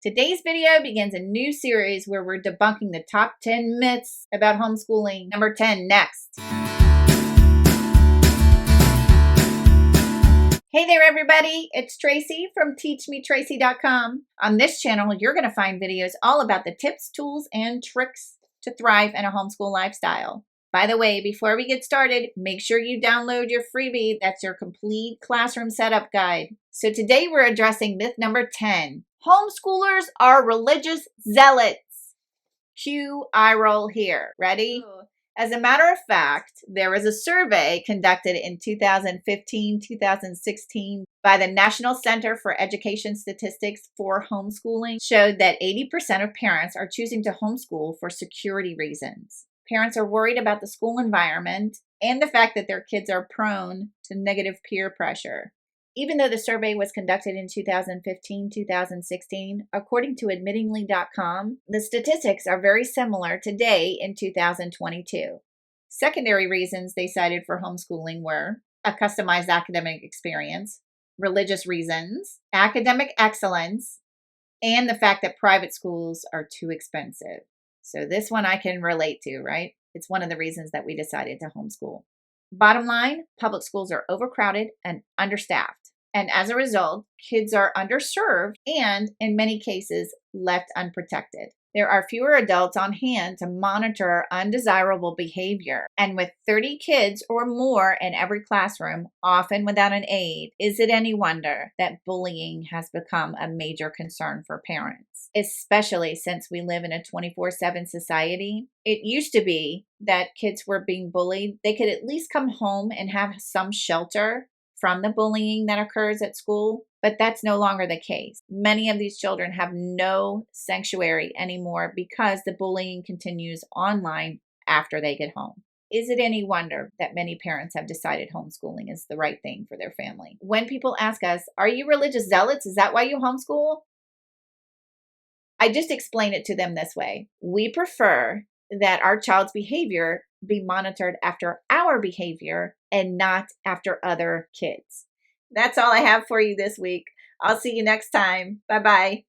Today's video begins a new series where we're debunking the top 10 myths about homeschooling. Number 10 next. Hey there everybody, it's Tracy from teachmetracyt.com. On this channel, you're going to find videos all about the tips, tools, and tricks to thrive in a homeschool lifestyle. By the way, before we get started, make sure you download your freebie. That's your complete classroom setup guide. So today we're addressing myth number 10. Homeschoolers are religious zealots. Cue eye roll here. Ready? As a matter of fact, there was a survey conducted in 2015-2016 by the National Center for Education Statistics for Homeschooling showed that 80% of parents are choosing to homeschool for security reasons. Parents are worried about the school environment and the fact that their kids are prone to negative peer pressure. Even though the survey was conducted in 2015-2016, according to admittingly.com, the statistics are very similar today in 2022. Secondary reasons they cited for homeschooling were a customized academic experience, religious reasons, academic excellence, and the fact that private schools are too expensive. So this one I can relate to, right? It's one of the reasons that we decided to homeschool. Bottom line, public schools are overcrowded and understaffed. And as a result, kids are underserved and, in many cases, left unprotected. There are fewer adults on hand to monitor undesirable behavior. And with 30 kids or more in every classroom, often without an aide, is it any wonder that bullying has become a major concern for parents? Especially since we live in a 24/7 society. It used to be that kids were being bullied. They could at least come home and have some shelter from the bullying that occurs at school, but that's no longer the case. Many of these children have no sanctuary anymore because the bullying continues online after they get home. Is it any wonder that many parents have decided homeschooling is the right thing for their family? When people ask us, are you religious zealots? Is that why you homeschool? I just explain it to them this way. We prefer that our child's behavior be monitored after our behavior and not after other kids. That's all I have for you this week. I'll see you next time. Bye-bye.